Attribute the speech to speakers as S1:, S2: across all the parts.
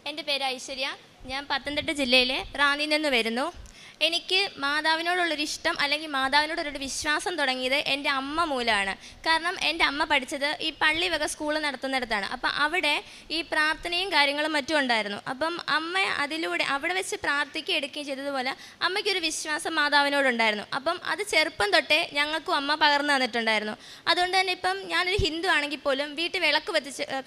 S1: എൻ്റെ പേര് ഐശ്വര്യ. ഞാൻ പത്തനംതിട്ട ജില്ലയിലെ റാന്നിയിൽ നിന്ന് വരുന്നു. എനിക്ക് മാതാവിനോടുള്ളൊരു ഇഷ്ടം അല്ലെങ്കിൽ മാതാവിനോടൊരു വിശ്വാസം തുടങ്ങിയത് എൻ്റെ അമ്മ മൂലമാണ്. കാരണം എൻ്റെ അമ്മ പഠിച്ചത് ഈ പള്ളി വക സ്കൂൾ നടത്തുന്നിടത്താണ്. അപ്പം അവിടെ ഈ പ്രാർത്ഥനയും കാര്യങ്ങളും മറ്റും ഉണ്ടായിരുന്നു. അപ്പം അമ്മ അതിലൂടെ അവിടെ വെച്ച് പ്രാർത്ഥിക്കുകയും എടുക്കുകയും ചെയ്തതുപോലെ അമ്മയ്ക്കൊരു വിശ്വാസം മാതാവിനോടുണ്ടായിരുന്നു. അപ്പം അത് ചെറുപ്പം തൊട്ടേ ഞങ്ങൾക്കും അമ്മ പകർന്നു തന്നിട്ടുണ്ടായിരുന്നു. അതുകൊണ്ട് തന്നെ ഇപ്പം ഞാനൊരു ഹിന്ദു ആണെങ്കിൽ പോലും വീട്ടിൽ വിളക്ക്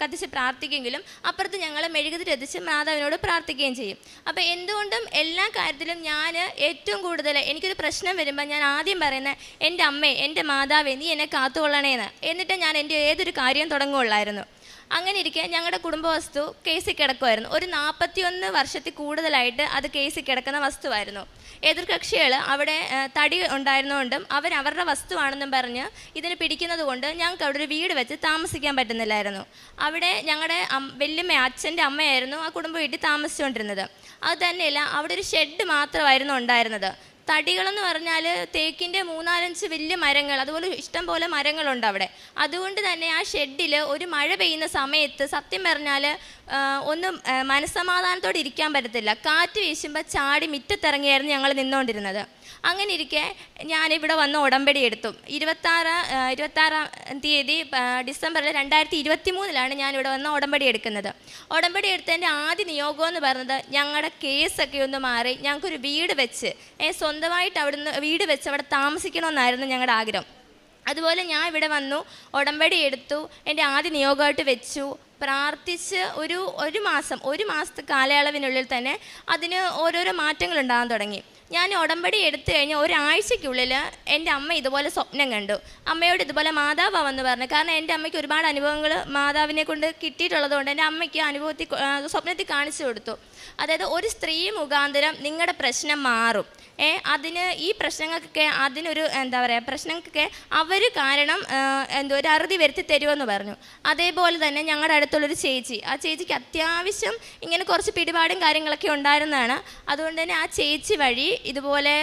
S1: കത്തിച്ച് പ്രാർത്ഥിക്കുമെങ്കിലും അപ്പുറത്ത് ഞങ്ങൾ മെഴുകുതിരി കത്തിച്ച് മാതാവിനോട് പ്രാർത്ഥിക്കുകയും ചെയ്യും. അപ്പം എന്തുകൊണ്ടും എല്ലാ കാര്യത്തിലും ഞാൻ ഏറ്റവും കൂടുതൽ എനിക്കൊരു പ്രശ്നം വരുമ്പോൾ ഞാൻ ആദ്യം പറയുന്നത് എൻ്റെ അമ്മേ, എൻ്റെ മാതാവേ, നീ എന്നെ കാത്തുകൊള്ളണേന്ന്. എന്നിട്ട് ഞാൻ എൻ്റെ ഏതൊരു കാര്യം തുടങ്ങുകയുള്ളായിരുന്നു. അങ്ങനെ ഇരിക്കെ ഞങ്ങളുടെ കുടുംബ വസ്തു കേസിൽ കിടക്കുമായിരുന്നു. ഒരു 41 വർഷത്തിൽ കൂടുതലായിട്ട് അത് കേസിൽ കിടക്കുന്ന വസ്തുവായിരുന്നു. എതിർകക്ഷികൾ അവിടെ തടി ഉണ്ടായിരുന്നുകൊണ്ടും അവരവരുടെ വസ്തുവാണെന്നും പറഞ്ഞ് ഇതിന് പിടിക്കുന്നത് കൊണ്ട് ഞങ്ങൾക്ക് അവിടെ ഒരു വീട് വെച്ച് താമസിക്കാൻ പറ്റുന്നില്ലായിരുന്നു. അവിടെ ഞങ്ങളുടെ വല്യമ്മ, അച്ഛൻ്റെ അമ്മയായിരുന്നു ആ കുടുംബ വീട്ടിൽ താമസിച്ചുകൊണ്ടിരുന്നത്. അത് തന്നെയല്ല, അവിടെ ഒരു ഷെഡ് മാത്രമായിരുന്നു ഉണ്ടായിരുന്നത്. തടികളെന്ന് പറഞ്ഞാൽ തേക്കിൻ്റെ 3-4 വലിയ മരങ്ങൾ, അതുപോലെ ഇഷ്ടം പോലെ മരങ്ങളുണ്ട് അവിടെ. അതുകൊണ്ട് തന്നെ ആ ഷെഡിൽ ഒരു മഴ പെയ്യുന്ന സമയത്ത് സത്യം പറഞ്ഞാൽ ഒന്നും മനസ്സമാധാനത്തോടെ ഇരിക്കാൻ പറ്റത്തില്ല. കാറ്റ് വീശുമ്പോൾ ചാടി മുറ്റത്തിറങ്ങിയായിരുന്നു ഞങ്ങൾ നിന്നുകൊണ്ടിരുന്നത്. അങ്ങനെ ഇരിക്കെ ഞാനിവിടെ വന്ന് ഉടമ്പടി എടുത്തു. 26 തീയതി ഡിസംബറിൽ 2023 ഞാനിവിടെ വന്ന് ഉടമ്പടി എടുക്കുന്നത്. ഉടമ്പടി എടുത്തതിൻ്റെ ആദ്യ നിയോഗം എന്ന് പറയുന്നത് ഞങ്ങളുടെ കേസൊക്കെ ഒന്ന് മാറി ഞങ്ങൾക്കൊരു വീട് വെച്ച് സ്വന്തമായിട്ട് അവിടുന്ന് വീട് വെച്ച് അവിടെ താമസിക്കണമെന്നായിരുന്നു ഞങ്ങളുടെ ആഗ്രഹം. അതുപോലെ ഞാൻ ഇവിടെ വന്നു, ഉടമ്പടി എടുത്തു, എൻ്റെ ആദ്യ നിയോഗമായിട്ട് വെച്ചു, പ്രാർത്ഥിച്ച് ഒരു മാസത്തെ കാലയളവിനുള്ളിൽ തന്നെ അതിന് ഓരോരോ മാറ്റങ്ങൾ ഉണ്ടാകാൻ തുടങ്ങി. ഞാൻ ഉടമ്പടി എടുത്തു കഴിഞ്ഞ് ഒരാഴ്ചയ്ക്കുള്ളിൽ എൻ്റെ അമ്മ ഇതുപോലെ സ്വപ്നം കണ്ടു. അമ്മയോട് ഇതുപോലെ മാതാവാണെന്ന് പറഞ്ഞു. കാരണം എൻ്റെ അമ്മയ്ക്ക് ഒരുപാട് അനുഭവങ്ങൾ മാതാവിനെ കൊണ്ട് കിട്ടിയിട്ടുള്ളത് കൊണ്ട് എൻ്റെ അമ്മയ്ക്ക് സ്വപ്നത്തിൽ കാണിച്ചു കൊടുത്തു. അതായത് ഒരു സ്ത്രീ മുഖാന്തരം നിങ്ങളുടെ പ്രശ്നം മാറും, അതിന് ഈ പ്രശ്നങ്ങൾക്കൊക്കെ അതിനൊരു പ്രശ്നങ്ങൾക്കൊക്കെ അവർ കാരണം ഒരു അറുതി വരുത്തി തരുമെന്ന് പറഞ്ഞു. അതേപോലെ തന്നെ ഞങ്ങളുടെ അടുത്തുള്ളൊരു ചേച്ചി, ആ ചേച്ചിക്ക് അത്യാവശ്യം ഇങ്ങനെ കുറച്ച് പിടിപാടും കാര്യങ്ങളൊക്കെ ഉണ്ടായിരുന്നതാണ്. അതുകൊണ്ട് തന്നെ ആ ചേച്ചി വഴി ഇതുപോലെ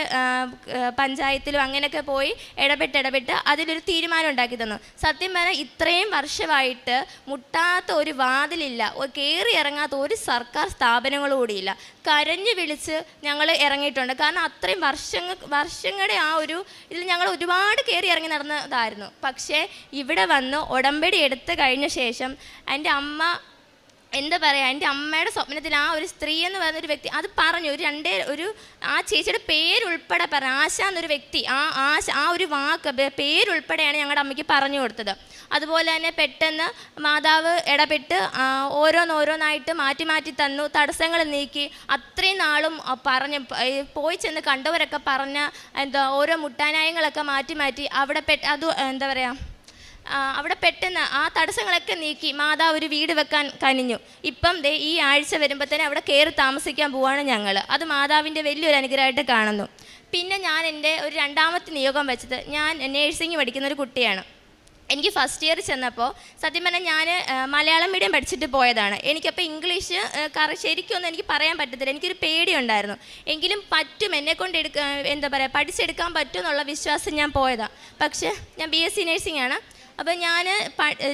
S1: പഞ്ചായത്തിലും അങ്ങനെയൊക്കെ പോയി ഇടപെട്ട് അതിലൊരു തീരുമാനം ഉണ്ടാക്കി തന്നു. സത്യം പറഞ്ഞാൽ ഇത്രയും വർഷമായിട്ട് മുട്ടാത്ത ഒരു വാതിലില്ല, കയറി ഇറങ്ങാത്ത ഒരു സർക്കാർ സ്ഥാപനങ്ങളും കൂടിയില്ല. കരഞ്ഞു വിളിച്ച് ഞങ്ങൾ ഇറങ്ങിയിട്ടുണ്ട്. കാരണം അത്രയും വർഷങ്ങളുടെ ആ ഒരു ഇതിൽ ഞങ്ങൾ ഒരുപാട് കയറി ഇറങ്ങി നടന്നതായിരുന്നു. പക്ഷേ ഇവിടെ വന്ന് ഉടമ്പടി എടുത്ത് കഴിഞ്ഞ ശേഷം എൻ്റെ അമ്മ എൻ്റെ അമ്മയുടെ സ്വപ്നത്തിൽ ആ ഒരു സ്ത്രീ എന്ന് പറയുന്നൊരു വ്യക്തി അത് പറഞ്ഞു. ആ ചേച്ചിയുടെ പേരുൾപ്പെടെ പറഞ്ഞു, ആശ എന്നൊരു വ്യക്തി, ആ ഒരു വാക്ക് പേരുൾപ്പെടെയാണ് ഞങ്ങളുടെ അമ്മയ്ക്ക് പറഞ്ഞു കൊടുത്തത്. അതുപോലെ തന്നെ പെട്ടെന്ന് മാതാവ് ഇടപെട്ട് ഓരോന്നായിട്ട് മാറ്റി തന്നു, തടസ്സങ്ങൾ നീക്കി. അത്രയും നാളും പറഞ്ഞ് പോയി ചെന്ന് കണ്ടവരൊക്കെ പറഞ്ഞ ഓരോ മുട്ടാനായങ്ങളൊക്കെ മാറ്റി അവിടെ അവിടെ പെട്ടെന്ന് ആ തടസ്സങ്ങളൊക്കെ നീക്കി മാതാവ് ഒരു വീട് വെക്കാൻ കനിഞ്ഞു. ഇപ്പം ഈ ആഴ്ച വരുമ്പോൾ തന്നെ അവിടെ കയറി താമസിക്കാൻ പോവാണ് ഞങ്ങൾ. അത് മാതാവിൻ്റെ വലിയൊരു അനുഗ്രഹമായിട്ട് കാണുന്നു. പിന്നെ ഞാൻ എൻ്റെ ഒരു രണ്ടാമത്തെ നിയോഗം വെച്ചത്, ഞാൻ നേഴ്സിംഗ് പഠിക്കുന്ന ഒരു കുട്ടിയാണ്. എനിക്ക് ഫസ്റ്റ് ഇയർ ചെന്നപ്പോൾ സത്യം പറഞ്ഞാൽ ഞാൻ മലയാളം മീഡിയം പഠിച്ചിട്ട് പോയതാണ്. എനിക്കപ്പോൾ ഇംഗ്ലീഷ് ശരിക്കൊന്നും എനിക്ക് പറയാൻ പറ്റത്തില്ല, എനിക്കൊരു പേടിയുണ്ടായിരുന്നു. എങ്കിലും പറ്റും, എന്നെക്കൊണ്ട് പഠിച്ചെടുക്കാൻ പറ്റും എന്നുള്ള വിശ്വാസം ഞാൻ പോയതാണ്. പക്ഷേ ഞാൻ BSc നേഴ്സിംഗ് ആണ്. അപ്പോൾ ഞാൻ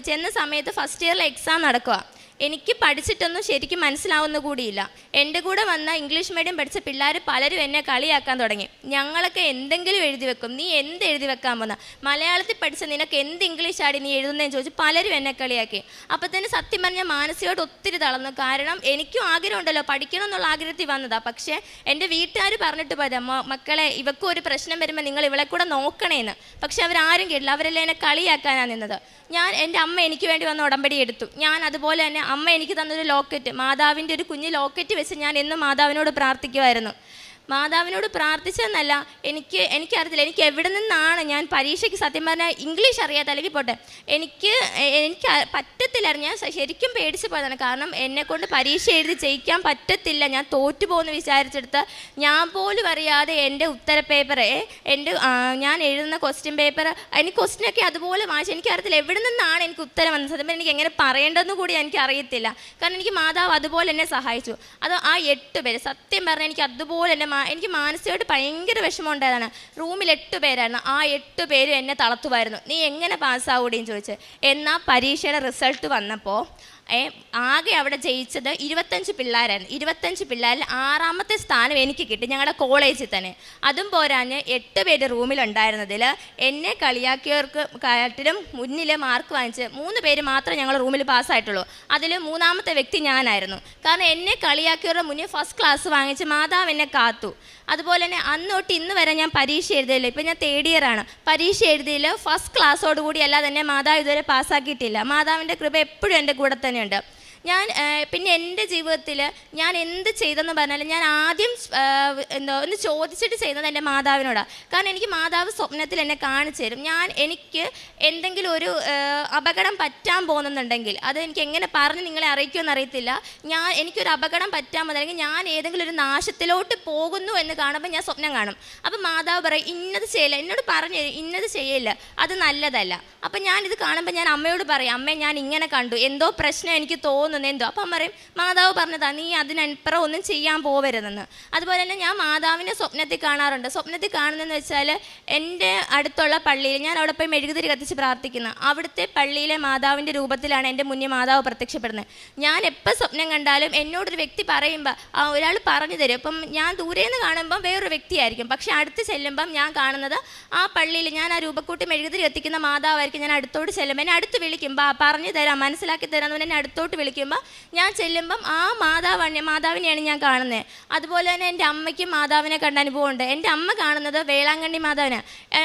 S1: ചെന്ന സമയത്ത് ഫസ്റ്റ് ഇയറിൽ എക്സാം നടക്കുക. എനിക്ക് പഠിച്ചിട്ടൊന്നും ശരിക്കും മനസ്സിലാവുന്ന കൂടിയില്ല. എൻ്റെ കൂടെ വന്ന ഇംഗ്ലീഷ് മീഡിയം പഠിച്ച പിള്ളേർ പലരും എന്നെ കളിയാക്കാൻ തുടങ്ങി. ഞങ്ങളൊക്കെ എന്തെങ്കിലും എഴുതി വെക്കും, നീ എന്ത് എഴുതി വെക്കാൻ പോന്ന, മലയാളത്തിൽ പഠിച്ച നിനക്ക് എന്ത് ഇംഗ്ലീഷ് ആടി നീ എഴുതുന്നതെന്ന് ചോദിച്ച് പലരും എന്നെ കളിയാക്കി. അപ്പോൾ തന്നെ സത്യം പറഞ്ഞാൽ മാനസികമായിട്ട് ഒത്തിരി തളർന്നു. കാരണം എനിക്കും ആഗ്രഹമുണ്ടല്ലോ, പഠിക്കണം എന്നുള്ള ആഗ്രഹത്തിൽ വന്നതാണ്. പക്ഷേ എൻ്റെ വീട്ടുകാർ പറഞ്ഞിട്ട് പോയത്, മക്കളെ ഇവക്കും ഒരു പ്രശ്നം വരുമ്പോൾ നിങ്ങൾ ഇവളെ കൂടെ നോക്കണേന്ന്. പക്ഷെ അവരാരും കേട്ടില്ല, അവരെല്ലാം എന്നെ കളിയാക്കാനാണ് നിന്നത്. എൻ്റെ അമ്മ എനിക്ക് വേണ്ടി വന്ന് ഉടമ്പടി എടുത്തു. ഞാൻ അതുപോലെ തന്നെ അമ്മ എനിക്ക് തന്നൊരു ലോക്കറ്റ്, മാതാവിൻ്റെ ഒരു കുഞ്ഞ് ലോക്കറ്റ് വെച്ച് ഞാൻ എന്നും മാതാവിനോട് പ്രാർത്ഥിക്കുമായിരുന്നു. മാതാവിനോട് പ്രാർത്ഥിച്ചതെന്നല്ല, എനിക്കറിയത്തില്ല എനിക്ക് എവിടെ നിന്നാണ് ഞാൻ പരീക്ഷയ്ക്ക് സത്യം പറഞ്ഞാൽ ഇംഗ്ലീഷ് അറിയാത്ത, അല്ലെങ്കിൽ പോട്ടെ എനിക്ക് പറ്റത്തില്ലായിരുന്നു. ഞാൻ ശരിക്കും പേടിച്ച് പോയതാണ്. കാരണം എന്നെക്കൊണ്ട് പരീക്ഷ എഴുതി ജയിക്കാൻ പറ്റത്തില്ല, ഞാൻ തോറ്റു പോകുമെന്ന് വിചാരിച്ചെടുത്ത് ഞാൻ പോലും അറിയാതെ എൻ്റെ ഉത്തര പേപ്പർ, ഞാൻ എഴുതുന്ന ക്വസ്റ്റ്യൻ പേപ്പർ, എനിക്ക് ക്വസ്റ്റ്യനൊക്കെ അതുപോലെ വായിച്ചു. എനിക്കറിയത്തില്ല എവിടെ നിന്നാണ് എനിക്ക് ഉത്തരം വന്നത്. സത്യം എനിക്ക് എങ്ങനെ പറയേണ്ടതെന്ന് കൂടി എനിക്ക് അറിയത്തില്ല. കാരണം എനിക്ക് മാതാവ് അതുപോലെ എന്നെ സഹായിച്ചു. അത് ആ 8 പേര് സത്യം പറഞ്ഞാൽ എനിക്ക് അതുപോലെ തന്നെ എനിക്ക് മാനസികമായിട്ട് ഭയങ്കര വിഷമം ഉണ്ടായതാണ്. റൂമിൽ 8 പേരായിരുന്നു. ആ 8 പേരും എന്നെ തളർത്തുമായിരുന്നു, നീ എങ്ങനെ പാസ്സാവൂടിയെന്ന് ചോദിച്ച്. എന്നാൽ പരീക്ഷയുടെ റിസൾട്ട് വന്നപ്പോൾ ആകെ അവിടെ ജയിച്ചത് 25 പിള്ളേരായിരുന്നു. 25 പിള്ളേരിൽ 6ാമത്തെ സ്ഥാനം എനിക്ക് കിട്ടി, ഞങ്ങളുടെ കോളേജിൽ തന്നെ. അതും പോരാഞ്ഞ് 8 പേര് റൂമിലുണ്ടായിരുന്നതിൽ എന്നെ കളിയാക്കിയവർക്ക് കാട്ടിലും മുന്നിൽ മാർക്ക് വാങ്ങിച്ച് 3 പേര് മാത്രമേ ഞങ്ങൾ റൂമിൽ പാസ്സായിട്ടുള്ളൂ. അതിൽ 3ാമത്തെ വ്യക്തി ഞാനായിരുന്നു. കാരണം എന്നെ കളിയാക്കിയവരുടെ മുന്നിൽ ഫസ്റ്റ് ക്ലാസ് വാങ്ങിച്ച് മാതാവ് എന്നെ കാത്തു. അതുപോലെ തന്നെ അന്ന് തൊട്ട് ഇന്ന് വരെ ഞാൻ പരീക്ഷ എഴുതിയില്ല. ഇപ്പം ഞാൻ 3rd ഇയറാണ്. പരീക്ഷ എഴുതിയിൽ ഫസ്റ്റ് ക്ലാസ്സോടുകൂടി അല്ലാതെ തന്നെ മാതാവ് ഇതുവരെ പാസ്സാക്കിയിട്ടില്ല. മാതാവിൻ്റെ കൃപ എപ്പോഴും എൻ്റെ കൂടെ തന്നെയുണ്ട്. ഞാൻ പിന്നെ എൻ്റെ ജീവിതത്തിൽ ഞാൻ എന്ത് ചെയ്തെന്ന് പറഞ്ഞാൽ ഞാൻ ആദ്യം ഒന്ന് ചോദിച്ചിട്ട് ചെയ്യുന്നത് എൻ്റെ മാതാവിനോടാണ്. കാരണം എനിക്ക് മാതാവ് സ്വപ്നത്തിൽ എന്നെ കാണിച്ചു തരും. എനിക്ക് എന്തെങ്കിലും ഒരു അപകടം പറ്റാൻ പോകുന്നുണ്ടെങ്കിൽ അത് എനിക്ക് എങ്ങനെ പറഞ്ഞ് നിങ്ങളെ അറിയിക്കുമെന്ന് അറിയത്തില്ല. എനിക്കൊരു അപകടം പറ്റാൻ പോകുന്നതെങ്കിൽ ഞാൻ ഏതെങ്കിലും ഒരു നാശത്തിലോട്ട് പോകുന്നു എന്ന് കാണുമ്പോൾ ഞാൻ സ്വപ്നം കാണും. അപ്പം മാതാവ് പറയും ഇന്നത് ചെയ്യില്ല, എന്നോട് പറഞ്ഞു ഇന്നത് ചെയ്യില്ല, അത് നല്ലതല്ല. അപ്പം ഞാനിത് കാണുമ്പോൾ ഞാൻ അമ്മയോട് പറയും, അമ്മേ ഞാൻ ഇങ്ങനെ കണ്ടു, എന്തോ പ്രശ്നം എനിക്ക് തോന്നുന്നു എന്തോ. അപ്പം അമ്മ പറയും മാതാവ് പറഞ്ഞതാ, നീ അതിനപ്പുറം ഒന്നും ചെയ്യാൻ പോവരുതെന്ന്. അതുപോലെ തന്നെ ഞാൻ മാതാവിനെ സ്വപ്നത്തിൽ കാണാറുണ്ട്. സ്വപ്നത്തിൽ കാണുന്നതെന്ന് വെച്ചാൽ എൻ്റെ അടുത്തുള്ള പള്ളിയിൽ ഞാൻ അവിടെ പോയി മെഴുകുതിരി കത്തിച്ച് പ്രാർത്ഥിക്കുന്നു. അവിടുത്തെ പള്ളിയിലെ മാതാവിൻ്റെ രൂപത്തിലാണ് എൻ്റെ മുന്നിൽ മാതാവ് പ്രത്യക്ഷപ്പെടുന്നത്. ഞാൻ എപ്പോൾ സ്വപ്നം കണ്ടാലും എന്നോടൊരു വ്യക്തി പറയുമ്പോൾ ഒരാൾ പറഞ്ഞു തരും. അപ്പം ഞാൻ ദൂരെ നിന്ന് കാണുമ്പം വേറൊരു വ്യക്തിയായിരിക്കും, പക്ഷേ അടുത്ത് ചെല്ലുമ്പം ഞാൻ കാണുന്നത് ആ പള്ളിയിൽ ഞാൻ ആ രൂപക്കൂട്ടി മെഴുകുതിരി കത്തിക്കുന്ന മാതാവായിരിക്കും. ഞാൻ അടുത്തോട്ട് ചെല്ലുമ്പോൾ എന്നെ അടുത്ത് വിളിക്കുമ്പോൾ പറഞ്ഞു തരാം, മനസ്സിലാക്കി തരാമെന്ന് എന്നെ അടുത്തോട്ട് വിളിക്കുമ്പോൾ ഞാൻ ചെല്ലുമ്പം ആ മാതാവിനെയാണ് ഞാൻ കാണുന്നത്. അതുപോലെ തന്നെ എൻ്റെ അമ്മയ്ക്കും മാതാവിനെ കണ്ട അനുഭവമുണ്ട്. എൻ്റെ അമ്മ കാണുന്നത് വേളാങ്കണ്ണി മാതാവിനെ.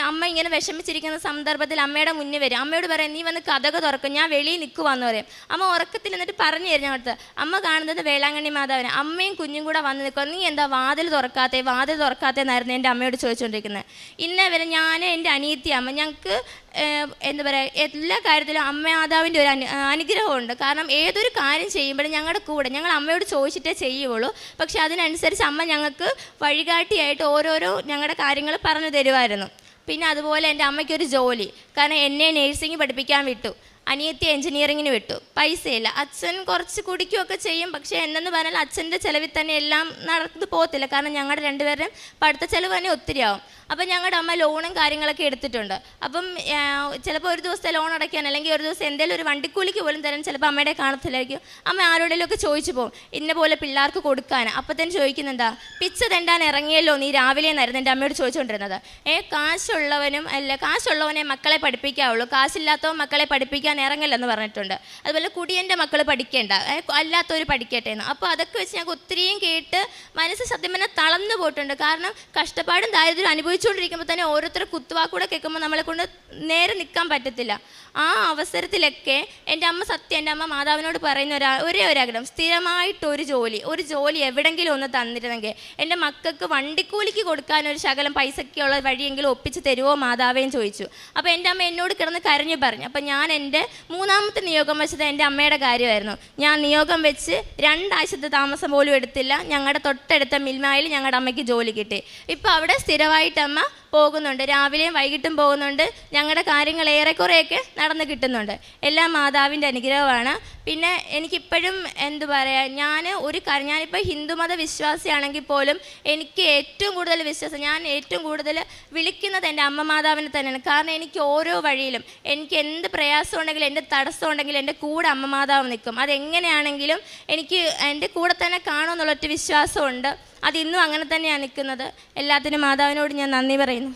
S1: അമ്മ ഇങ്ങനെ വിഷമിച്ചിരിക്കുന്ന സന്ദർഭത്തിൽ അമ്മയുടെ മുന്നിൽ വരും. അമ്മയോട് പറയും നീ വന്ന് കഥക് തുറക്കും, ഞാൻ വെളിയിൽ നിൽക്കുവാന്ന് പറയും. അമ്മ ഉറക്കത്തിൽ എന്നിട്ട് പറഞ്ഞു തരും ഞങ്ങൾക്ക്. അമ്മ കാണുന്നത് വേളാങ്കണ്ണി മാതാവിനെ. അമ്മയും കുഞ്ഞും കൂടെ വന്ന് നിൽക്കുക, നീ എന്താ വാതിൽ തുറക്കാത്തേന്നായിരുന്നു എൻ്റെ അമ്മയോട് ചോദിച്ചുകൊണ്ടിരിക്കുന്നത്. ഇന്നേ വരെ ഞാൻ എൻ്റെ അനിയത്തി അമ്മ ഞങ്ങൾക്ക് എന്താ പറയുക എല്ലാ കാര്യത്തിലും അമ്മ മാതാവിൻ്റെ ഒരു അനുഗ്രഹമുണ്ട്. കാരണം ഏതൊരു കാര്യം ചെയ്യുമ്പോഴും ഞങ്ങളുടെ കൂടെ ഞങ്ങൾ അമ്മയോട് ചോദിച്ചിട്ടേ ചെയ്യുള്ളൂ. പക്ഷെ അതിനനുസരിച്ച് അമ്മ ഞങ്ങൾക്ക് വഴികാട്ടിയായിട്ട് ഓരോരോ ഞങ്ങളുടെ കാര്യങ്ങൾ പറഞ്ഞു തരുമായിരുന്നു. പിന്നെ അതുപോലെ എൻ്റെ അമ്മയ്ക്കൊരു ജോലി, കാരണം എന്നെ നേഴ്സിംഗ് പഠിപ്പിക്കാൻ വിട്ടു, അനിയത്തി എൻജിനീയറിങ്ങിന് വിട്ടു. പൈസയില്ല. അച്ഛൻ കുറച്ച് കുടിക്കുകയൊക്കെ ചെയ്യും, പക്ഷേ എന്നെന്ന് പറഞ്ഞാൽ അച്ഛൻ്റെ ചിലവിൽ തന്നെ എല്ലാം നടന്നു പോകത്തില്ല. കാരണം ഞങ്ങളുടെ രണ്ടുപേരുടെയും പഠിത്ത ചിലവ് തന്നെ ഒത്തിരിയാവും. അപ്പം ഞങ്ങളുടെ അമ്മ ലോണും കാര്യങ്ങളൊക്കെ എടുത്തിട്ടുണ്ട്. അപ്പം ചിലപ്പോൾ ഒരു ദിവസത്തെ ലോൺ അടയ്ക്കാൻ അല്ലെങ്കിൽ ഒരു ദിവസം എന്തെങ്കിലും ഒരു വണ്ടിക്കൂലിക്ക് പോലും തരാൻ ചിലപ്പോൾ അമ്മയുടെ കാണത്തില്ലായിരിക്കും. അമ്മ ആരോടെങ്കിലുമൊക്കെ ചോദിച്ചു പോകും, ഇന്ന പോലെ പിള്ളേർക്ക് കൊടുക്കാൻ. അപ്പം തന്നെ ചോദിക്കുന്നെന്താ, പിച്ച തെണ്ടാൻ ഇറങ്ങിയല്ലോ നീ രാവിലെ എന്നായിരുന്നു എൻ്റെ അമ്മയോട് ചോദിച്ചുകൊണ്ടിരുന്നത്. കാശുള്ളവനെ മക്കളെ പഠിപ്പിക്കാവുള്ളൂ, കാശില്ലാത്തവൻ മക്കളെ പഠിപ്പിക്കാൻ ഇറങ്ങില്ലെന്ന് പറഞ്ഞിട്ടുണ്ട്. അതുപോലെ കുടിയൻ്റെ മക്കൾ പഠിക്കേണ്ട, അല്ലാത്തവർ പഠിക്കട്ടെ എന്ന്. അപ്പോൾ അതൊക്കെ വെച്ച് ഞങ്ങൾക്ക് ഒത്തിരിയും കേട്ട് മനസ്സ് സത്യം പറഞ്ഞാൽ തളർന്നു പോയിട്ടുണ്ട്. കാരണം കഷ്ടപ്പാടും ദാരിദ്ര്യം അനുഭവിച്ചുകൊണ്ടിരിക്കുമ്പോൾ തന്നെ ഓരോരുത്തർ കുത്തുവാക്കൂടെ കേൾക്കുമ്പോൾ നമ്മളെ കൊണ്ട് നേരെ നിൽക്കാൻ പറ്റത്തില്ല. ആ അവസരത്തിലൊക്കെ എൻ്റെ അമ്മ മാതാവിനോട് പറയുന്ന ഒരേ ആഗ്രഹം, സ്ഥിരമായിട്ടൊരു ജോലി എവിടെയെങ്കിലും ഒന്ന് തന്നിരുന്നെങ്കിൽ എൻ്റെ മക്കൾക്ക് വണ്ടിക്കൂലിക്ക് കൊടുക്കാനൊരു ശകലം പൈസയ്ക്കുള്ള വഴിയെങ്കിലും ഒപ്പിച്ച് തരുമോ മാതാവേന്ന് ചോദിച്ചു. അപ്പോൾ എൻ്റെ അമ്മ എന്നോട് കിടന്ന് കരഞ്ഞു പറഞ്ഞു. അപ്പോൾ ഞാൻ എൻ്റെ 3ാമത്തെ നിയോഗം വെച്ചത് എൻ്റെ അമ്മയുടെ കാര്യമായിരുന്നു. ഞാൻ നിയോഗം വെച്ച് 2 ആഴ്ചത്തെ താമസം പോലും എടുത്തില്ല. ഞങ്ങളുടെ തൊട്ടടുത്ത മിൽമായിൽ ഞങ്ങളുടെ അമ്മയ്ക്ക് ജോലി കിട്ടി. ഇപ്പോൾ അവിടെ സ്ഥിരമായിട്ട് അമ്മ പോകുന്നുണ്ട്, രാവിലെയും വൈകിട്ടും പോകുന്നുണ്ട്. ഞങ്ങളുടെ കാര്യങ്ങൾ ഏറെക്കുറെയൊക്കെ നടന്ന് കിട്ടുന്നുണ്ട്. എല്ലാം മാതാവിൻ്റെ അനുഗ്രഹമാണ്. പിന്നെ എനിക്കിപ്പോഴും എന്തു പറയുക, ഞാനിപ്പോൾ ഹിന്ദുമത വിശ്വാസിയാണെങ്കിൽ പോലും എനിക്ക് ഏറ്റവും കൂടുതൽ വിശ്വാസം, ഞാൻ ഏറ്റവും കൂടുതൽ വിളിക്കുന്നത് എൻ്റെ അമ്മ മാതാവിനെ തന്നെയാണ്. കാരണം എനിക്ക് ഓരോ വഴിയിലും എനിക്ക് എന്ത് പ്രയാസം ഉണ്ടെങ്കിലും എൻ്റെ തടസ്സം ഉണ്ടെങ്കിലും എൻ്റെ കൂടെ അമ്മ മാതാവ് നിൽക്കും. അതെങ്ങനെയാണെങ്കിലും എനിക്ക് എൻ്റെ കൂടെ തന്നെ കാണുമെന്നുള്ളൊരു വിശ്വാസമുണ്ട്. അതിന്നും അങ്ങനെ തന്നെയാണ് നിൽക്കുന്നത്. എല്ലാത്തിനും മാതാവിനോട് ഞാൻ നന്ദി പറയുന്നു.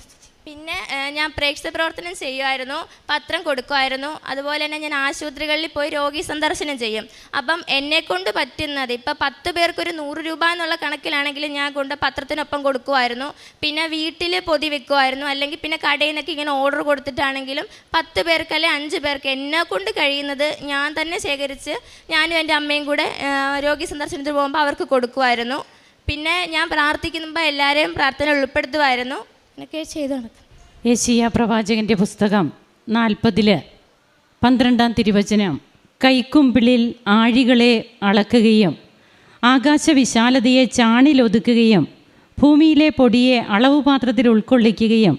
S1: പിന്നെ ഞാൻ പ്രേക്ഷിത പ്രവർത്തനം ചെയ്യുമായിരുന്നു, പത്രം കൊടുക്കുമായിരുന്നു. അതുപോലെ തന്നെ ഞാൻ ആശുപത്രികളിൽ പോയി രോഗി സന്ദർശനം ചെയ്യും. അപ്പം എന്നെക്കൊണ്ട് പറ്റുന്നത്, ഇപ്പം 10 പേർക്കൊരു 100 രൂപ എന്നുള്ള കണക്കിലാണെങ്കിലും ഞാൻ കൊണ്ട് പത്രത്തിനൊപ്പം കൊടുക്കുമായിരുന്നു. പിന്നെ വീട്ടിൽ പൊതി വെക്കുമായിരുന്നു. അല്ലെങ്കിൽ പിന്നെ കടയിൽ നിന്നൊക്കെ ഇങ്ങനെ ഓർഡർ കൊടുത്തിട്ടാണെങ്കിലും 10 പേർക്കല്ലേ 5 പേർക്ക് എന്നെക്കൊണ്ട് കഴിയുന്നത് ഞാൻ തന്നെ ശേഖരിച്ച് ഞാനും എൻ്റെ അമ്മയും കൂടെ രോഗി സന്ദർശനത്തിന് പോകുമ്പോൾ അവർക്ക് കൊടുക്കുമായിരുന്നു. പിന്നെ ഞാൻ പ്രാർത്ഥിക്കുമ്പോൾ എല്ലാവരെയും പ്രാർത്ഥന ഉൾപ്പെടുത്തുമായിരുന്നു. എന്നൊക്കെ ചെയ്തു നടക്കും.
S2: യെശയ്യാ പ്രവാചകൻ്റെ പുസ്തകം 40-12 തിരുവചനം, കൈക്കുമ്പിളിൽ ആഴികളെ അളക്കുകയും ആകാശവിശാലതയെ ചാണിലൊതുക്കുകയും ഭൂമിയിലെ പൊടിയെ അളവുപാത്രത്തിൽ ഉൾക്കൊള്ളിക്കുകയും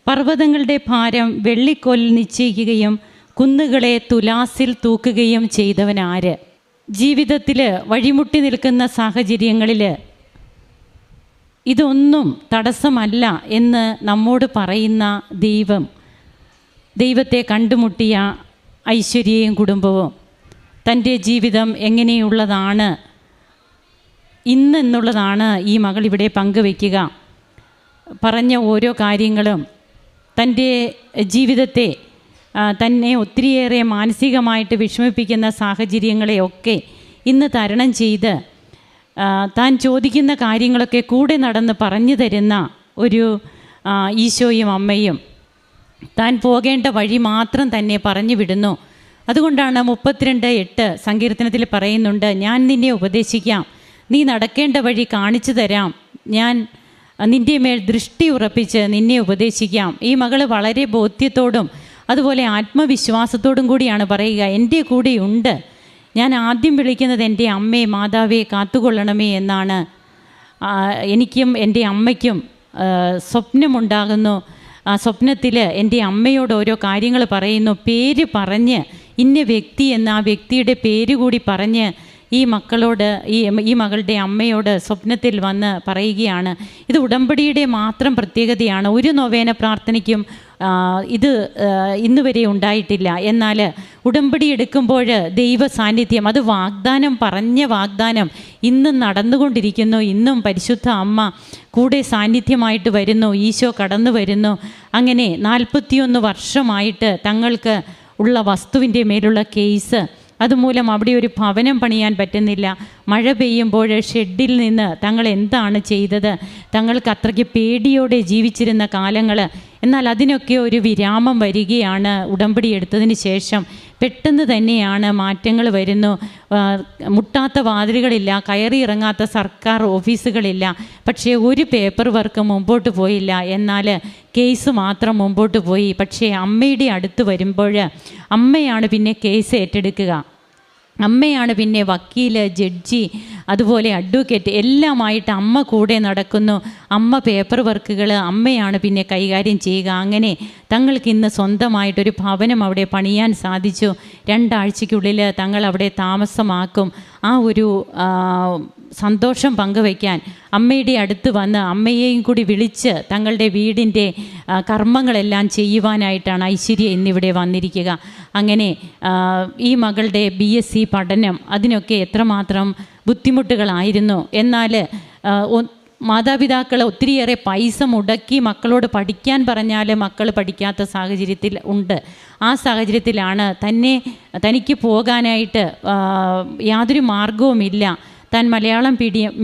S2: പർവ്വതങ്ങളുടെ ഭാരം വെള്ളിക്കോലിൽ നിശ്ചയിക്കുകയും കുന്നുകളെ തുലാസിൽ തൂക്കുകയും ചെയ്തവനാര്? ജീവിതത്തിൽ വഴിമുട്ടി നിൽക്കുന്ന സാഹചര്യങ്ങളിൽ ഇതൊന്നും തടസ്സമല്ല എന്ന് നമ്മോട് പറയുന്ന ദൈവത്തെ കണ്ടുമുട്ടിയ ഐശ്വര്യയും കുടുംബവും തൻ്റെ ജീവിതം എങ്ങനെയുള്ളതാണ് ഇന്നെന്നുള്ളതാണ് ഈ മകൾ ഇവിടെ പങ്കുവയ്ക്കുക. പറഞ്ഞ ഓരോ കാര്യങ്ങളും തൻ്റെ ജീവിതത്തെ തന്നെ ഒത്തിരിയേറെ മാനസികമായിട്ട് വിഷമിപ്പിക്കുന്ന സാഹചര്യങ്ങളെയൊക്കെ ഇന്ന് തരണം ചെയ്ത് താൻ ചോദിക്കുന്ന കാര്യങ്ങളൊക്കെ കൂടെ നടന്ന് പറഞ്ഞു തരുന്ന ഒരു ഈശോയും അമ്മയും താൻ പോകേണ്ട വഴി മാത്രം തന്നെ പറഞ്ഞു വിടുന്നു. അതുകൊണ്ടാണ് 32:8 സങ്കീർത്തനത്തിൽ പറയുന്നുണ്ട്, ഞാൻ നിന്നെ ഉപദേശിക്കാം, നീ നടക്കേണ്ട വഴി കാണിച്ചു തരാം, ഞാൻ നിൻ്റെ മേൽ ദൃഷ്ടി ഉറപ്പിച്ച് നിന്നെ ഉപദേശിക്കാം. ഈ മകൾ വളരെ ബോധ്യത്തോടും അതുപോലെ ആത്മവിശ്വാസത്തോടും കൂടിയാണ് പറയുക, എൻ്റെ കൂടെയുണ്ട്, ഞാൻ ആദ്യം വിളിക്കുന്നത് എൻ്റെ അമ്മയെ മാതാവേ കാത്തുകൊള്ളണമേ എന്നാണ്. എനിക്കും എൻ്റെ അമ്മയ്ക്കും സ്വപ്നമുണ്ടാകുന്നു. ആ സ്വപ്നത്തിൽ എൻ്റെ അമ്മയോട് ഓരോ കാര്യങ്ങൾ പറയുന്നു. പേര് പറഞ്ഞ് ഇന്ന വ്യക്തി എന്ന ആ വ്യക്തിയുടെ പേര് കൂടി പറഞ്ഞ് ഈ മക്കളോട് ഈ മകളുടെ അമ്മയോട് സ്വപ്നത്തിൽ വന്ന് പറയുകയാണ്. ഇത് ഉടമ്പടിയുടെ മാത്രം പ്രത്യേകതയാണ്. ഒരു നൊവേന പ്രാർത്ഥനയ്ക്കും ഇത് ഇന്ന് വരെ ഉണ്ടായിട്ടില്ല. എന്നാൽ ഉടമ്പടി എടുക്കുമ്പോൾ ദൈവ സാന്നിധ്യം, അത് പറഞ്ഞ വാഗ്ദാനം ഇന്നും നടന്നുകൊണ്ടിരിക്കുന്നു. ഇന്നും പരിശുദ്ധ അമ്മ കൂടെ സാന്നിധ്യമായിട്ട് വരുന്നു. ഈശോ കടന്നു വരുന്നു. അങ്ങനെ 41 വർഷമായിട്ട് തങ്ങൾക്ക് ഉള്ള വസ്തുവിൻ്റെ മേലുള്ള കേസ്, അതുമൂലം അവിടെ ഒരു ഭവനം പണിയാൻ പറ്റുന്നില്ല. മഴ പെയ്യുമ്പോൾ ഷെഡിൽ നിന്ന് തങ്ങൾ എന്താണ് ചെയ്തത്? തങ്ങൾക്ക് അത്രയ്ക്ക് പേടിയോടെ ജീവിച്ചിരുന്ന കാലങ്ങൾ. എന്നാൽ അതിനൊക്കെ ഒരു വിരാമം വരികയാണ് ഉടമ്പടി എടുത്തതിന് ശേഷം. പെട്ടെന്ന് തന്നെയാണ് മാറ്റങ്ങൾ വരുന്നു. മുട്ടാത്ത വാതിലുകളില്ല, കയറി ഇറങ്ങാത്ത സർക്കാർ ഓഫീസുകളില്ല. പക്ഷേ ഒരു പേപ്പർ വർക്ക് മുമ്പോട്ട് പോയില്ല. എന്നാൽ കേസ് മാത്രം മുമ്പോട്ട് പോയി. പക്ഷേ അമ്മയുടെ അടുത്ത് വരുമ്പോൾ അമ്മയാണ് പിന്നെ കേസ് ഏറ്റെടുക്കുക. അമ്മയാണ് പിന്നെ വക്കീൽ, ജഡ്ജി, അതുപോലെ അഡ്വക്കേറ്റ് എല്ലാമായിട്ട് അമ്മ കൂടെ നടക്കുന്നു. അമ്മ പേപ്പർ വർക്കുകൾ അമ്മയാണ് പിന്നെ കൈകാര്യം ചെയ്യുക. അങ്ങനെ തങ്ങൾക്ക് ഇന്ന് സ്വന്തമായിട്ടൊരു ഭവനം അവിടെ പണിയാൻ സാധിച്ചു. 2 ആഴ്ചയ്ക്കുള്ളിൽ തങ്ങൾ അവിടെ താമസമാക്കും. ആ ഒരു സന്തോഷം പങ്കുവയ്ക്കാൻ അമ്മയുടെ അടുത്ത് വന്ന് അമ്മയെയും കൂടി വിളിച്ച് തങ്ങളുടെ വീടിൻ്റെ കർമ്മങ്ങളെല്ലാം ചെയ്യുവാനായിട്ടാണ് ഐശ്വര്യ ഇന്നിവിടെ വന്നിരിക്കുക. അങ്ങനെ ഈ മകളുടെ BSc പഠനം, അതിനൊക്കെ എത്രമാത്രം ബുദ്ധിമുട്ടുകളായിരുന്നു. എന്നാൽ മാതാപിതാക്കൾ ഒത്തിരിയേറെ പൈസ മുടക്കി മക്കളോട് പഠിക്കാൻ പറഞ്ഞാൽ മക്കൾ പഠിക്കാത്ത സാഹചര്യത്തിൽ ഉണ്ട്. ആ സാഹചര്യത്തിലാണ് തനിക്ക് പോകാനായിട്ട് യാതൊരു മാർഗവുമില്ല. താൻ മലയാളം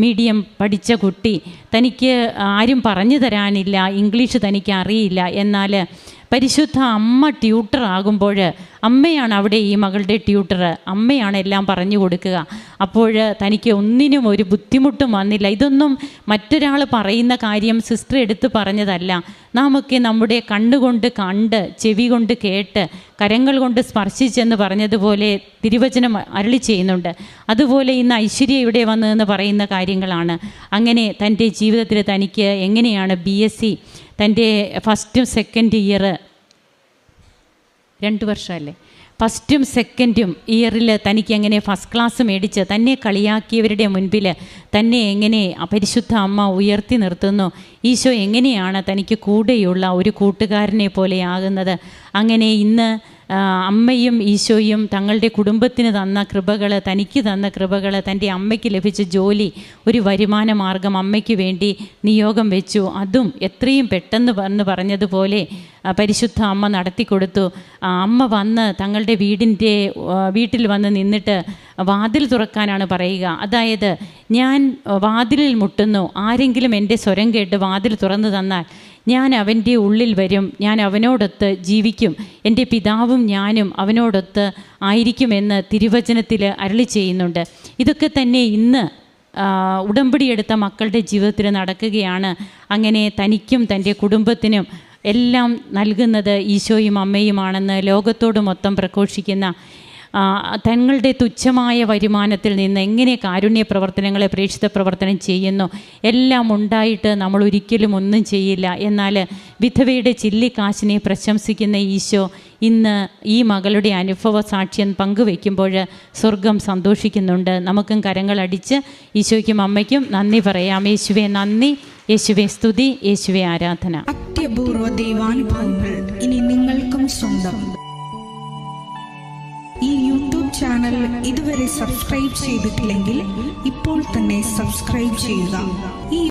S2: മീഡിയം പഠിച്ച കുട്ടി, തനിക്ക് ആരും പറഞ്ഞു തരാനില്ല, ഇംഗ്ലീഷ് തനിക്ക് അറിയില്ല. എന്നാൽ പരിശുദ്ധ അമ്മ ട്യൂട്ടർ ആകുമ്പോൾ അമ്മയാണ് അവിടെ ഈ മകളുടെ ട്യൂട്ടർ. അമ്മയാണ് എല്ലാം പറഞ്ഞു കൊടുക്കുക. അപ്പോൾ തനിക്ക് ഒന്നിനും ഒരു ബുദ്ധിമുട്ടും വന്നില്ല. ഇതൊന്നും മറ്റൊരാൾ പറയുന്ന കാര്യം സിസ്റ്റർ എടുത്ത് പറഞ്ഞതല്ല. നാമൊക്കെ നമ്മുടെ കണ്ണുകൊണ്ട് കണ്ട്, ചെവി കൊണ്ട് കേട്ട്, കരങ്ങൾ കൊണ്ട് സ്പർശിച്ചെന്ന് പറഞ്ഞതുപോലെ തിരുവചനം അരുളി ചെയ്യുന്നുണ്ട്. അതുപോലെ ഇന്ന് ഐശ്വര്യ ഇവിടെ വന്നതെന്ന് പറയുന്ന കാര്യങ്ങളാണ്. അങ്ങനെ തൻ്റെ ജീവിതത്തിൽ തനിക്ക് എങ്ങനെയാണ് BSc തൻ്റെ ഫസ്റ്റും സെക്കൻഡ് ഇയർ 2 വർഷമല്ലേ, ഫസ്റ്റും സെക്കൻഡും ഇയറിൽ തനിക്ക് എങ്ങനെ ഫസ്റ്റ് ക്ലാസ് മേടിച്ച് തന്നെ കളിയാക്കിയവരുടെ മുൻപിൽ തന്നെ എങ്ങനെ പരിശുദ്ധ അമ്മ ഉയർത്തി നിർത്തുന്നു. ഈശോ എങ്ങനെയാണ് തനിക്ക് കൂടെയുള്ള ഒരു കൂട്ടുകാരനെ പോലെ ആകുന്നത്. അങ്ങനെ ഇന്ന് അമ്മയും ഈശോയും തങ്ങളുടെ കുടുംബത്തിന് തന്ന കൃപകൾ, തനിക്ക് തന്ന കൃപകൾ, തൻ്റെ അമ്മയ്ക്ക് ലഭിച്ച ജോലി, ഒരു വരുമാന മാർഗം അമ്മയ്ക്ക് വേണ്ടി നിയോഗം വെച്ചു. അതും എത്രയും പെട്ടെന്ന് പറഞ്ഞതുപോലെ പരിശുദ്ധ അമ്മ നടത്തിക്കൊടുത്തു. അമ്മ വന്ന് തങ്ങളുടെ വീട്ടിൽ വന്ന് നിന്നിട്ട് വാതിൽ തുറക്കാനാണ് പറയുക. അതായത് ഞാൻ വാതിലിൽ മുട്ടുന്നു, ആരെങ്കിലും എൻ്റെ സ്വരം കേട്ട് വാതിൽ തുറന്നു തന്നാൽ ഞാൻ അവൻ്റെ ഉള്ളിൽ വരും, ഞാൻ അവനോടൊത്ത് ജീവിക്കും, എൻ്റെ പിതാവും ഞാനും അവനോടൊത്ത് ആയിരിക്കുമെന്ന് തിരുവചനത്തിൽ അരുളി ചെയ്യുന്നുണ്ട്. ഇതൊക്കെ തന്നെ ഇന്ന് ഉടമ്പടിയെടുത്ത മക്കളുടെ ജീവിതത്തിൽ നടക്കുകയാണ്. അങ്ങനെ തനിക്കും തൻ്റെ കുടുംബത്തിനും എല്ലാം നൽകുന്നത് ഈശോയും അമ്മയുമാണെന്ന് ലോകത്തോട് മൊത്തം പ്രഘോഷിക്കുന്ന, തങ്ങളുടെ തുച്ഛമായ വരുമാനത്തിൽ നിന്ന് എങ്ങനെ കാരുണ്യ പ്രവർത്തനങ്ങളെ, പ്രേക്ഷിത പ്രവർത്തനം ചെയ്യുന്നു. എല്ലാം ഉണ്ടായിട്ട് നമ്മൾ ഒരിക്കലും ഒന്നും ചെയ്യില്ല. എന്നാൽ വിധവയുടെ ചില്ലിക്കാശിനെ പ്രശംസിക്കുന്ന ഈശോ ഇന്ന് ഈ മകളുടെ അനുഭവ സാക്ഷ്യം പങ്കുവയ്ക്കുമ്പോൾ സ്വർഗം സന്തോഷിക്കുന്നുണ്ട്. നമുക്കും കരങ്ങളടിച്ച് ഈശോയ്ക്കും അമ്മയ്ക്കും നന്ദി പറയാം. യേശുവേ നന്ദി, യേശുവേ സ്തുതി, യേശുവേ ആരാധന.
S3: അത്യപൂർവ ദൈവാനുഭവങ്ങൾ ഇനി നിങ്ങൾക്കും സ്വന്തം. ഈ യൂട്യൂബ് ചാനൽ ഇതുവരെ സബ്സ്ക്രൈബ് ചെയ്തിട്ടില്ലെങ്കിൽ ഇപ്പോൾ തന്നെ സബ്സ്ക്രൈബ് ചെയ്യുക. ഈ